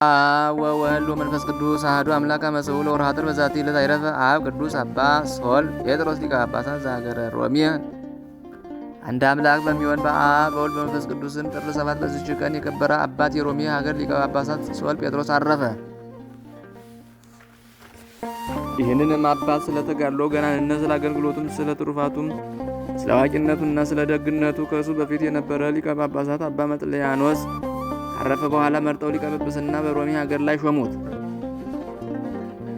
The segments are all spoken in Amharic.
አብ ወወልድ ወመንፈስ ቅዱስ አሐዱ አምላክ አመሰው ለወርኃ ጥር በዛቲ ዕለት አይረፈ አብ ቅዱስ አባ ሶል ጴጥሮስ ሊቀ ጳጳሳት ዘሀገረ ሮሜ። አንድ አምላክ በሚሆን በአብ በወልድ በመንፈስ ቅዱስም ጥር 7 በዚች ቀን የከበረ አባት የሮሜ ሀገር ሊቀ ጳጳሳት ሶል ጴጥሮስ አረፈ። ይህንንም አባት ስለ ተጋድሎ ገናንነት፣ ስለ አገልግሎቱም፣ ስለ ትሩፋቱም፣ ስለ አዋቂነቱና ስለ ደግነቱ ከእሱ በፊት የነበረ ሊቀ ጳጳሳት አባ መጥልያኖስ ካረፈ በኋላ መርጠው ሊቀ ጵጵስና በሮሜ ሀገር ላይ ሾሙት።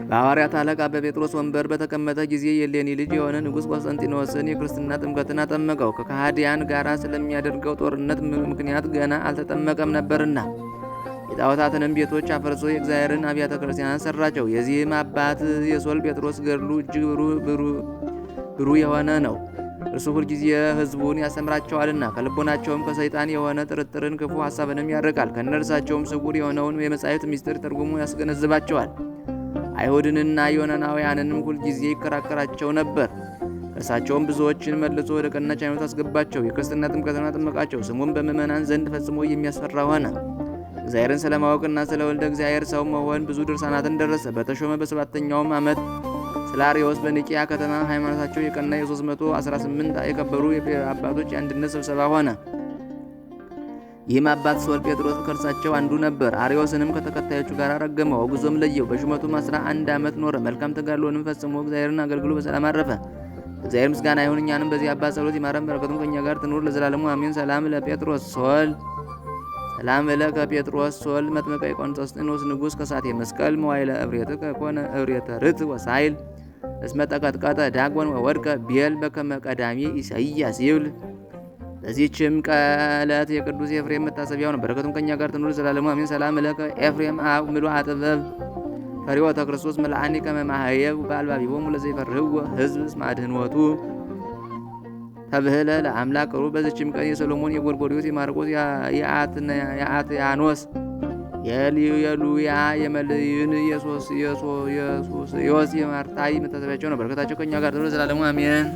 በሐዋርያት አለቃ በጴጥሮስ ወንበር በተቀመጠ ጊዜ የሌኒ ልጅ የሆነ ንጉሥ ቆስጠንጢኖስን የክርስትና ጥምቀትን አጠመቀው። ከከሃዲያን ጋር ስለሚያደርገው ጦርነት ምክንያት ገና አልተጠመቀም ነበርና የጣዖታትንም ቤቶች አፍርሶ የእግዚአብሔርን አብያተ ክርስቲያናት ሰራቸው። የዚህም አባት የሶል ጴጥሮስ ገድሉ እጅግ ብሩህ የሆነ ነው። እርሱ ሁልጊዜ ሕዝቡን ያስተምራቸዋልና ከልቦናቸውም ከሰይጣን የሆነ ጥርጥርን ክፉ ሐሳብንም ያርቃል። ከነርሳቸውም ስውር የሆነውን የመጻሕፍት ምስጢር ትርጉሙ ያስገነዝባቸዋል። አይሁድንና ዮናናውያንንም ሁልጊዜ ይከራከራቸው ነበር። እርሳቸውም ብዙዎችን መልሶ ወደ ቀናች ሃይማኖት አስገባቸው። የክርስትና ጥምቀትን አጠመቃቸው። ስሙም በምእመናን ዘንድ ፈጽሞ የሚያስፈራ ሆነ። እግዚአብሔርን ስለማወቅና ስለ ወልደ እግዚአብሔር ሰው መሆን ብዙ ድርሳናትን ደረሰ። በተሾመ በሰባተኛውም ዓመት ስለ አርዮስ በኒቂያ ከተማ ሃይማኖታቸው የቀና የ318 የከበሩ አባቶች የአንድነት ስብሰባ ሆነ። ይህም አባት ሶል ጴጥሮስ ከእርሳቸው አንዱ ነበር። አርዮስንም ከተከታዮቹ ጋር ረገመው፣ አውግዞም ለየው። በሹመቱም 11 ዓመት ኖረ። መልካም ተጋድሎንም ፈጽሞ እግዚአብሔርን አገልግሎ በሰላም አረፈ። እግዚአብሔር ምስጋና ይሁን፣ እኛንም በዚህ አባት ጸሎት ይማረን፣ በረከቱም ከእኛ ጋር ትኑር ለዘላለሙ አሜን። ሰላም ለጴጥሮስ ሶል ሰላም ለከ ጴጥሮስ ሶል መጥምቀ ቆስጠንጢኖስ ንጉሥ ከሳቴ መስቀል መዋይለ እብሬት ከኮነ እብሬተ ርት ወሳይል እስመ ተቀጥቀጠ ዳጎን ወወድቀ ቤል በከመ ቀዳሚ ኢሳይያስ ይብል። በዚህችም ዕለት የቅዱስ ኤፍሬም መታሰቢያው ነው። በረከቱም ከእኛ ጋር ትኑር ዘላለሙ አሜን። ሰላም ለከ ኤፍሬም አብ ምሉዐ ጥበብ ፈሪዖተ ክርስቶስ መልአኒ ከመ ማህየው በአልባቢሆሙ ለዘይፈርህዎ ሕዝብ እስመ አድኅኖቱ ተብህለ ለአምላክ ቅሩብ። በዚችም ቀን የሰሎሞን፣ የጎርጎርዮስ፣ የማርቆስ፣ የአትያኖስ፣ የሉያ፣ የመልይን፣ የሶስዮስ፣ የማርታይ መታሰቢያቸው ነው። በረከታቸው ከእኛ ጋር ትኑር ዘላለሙ አሜን።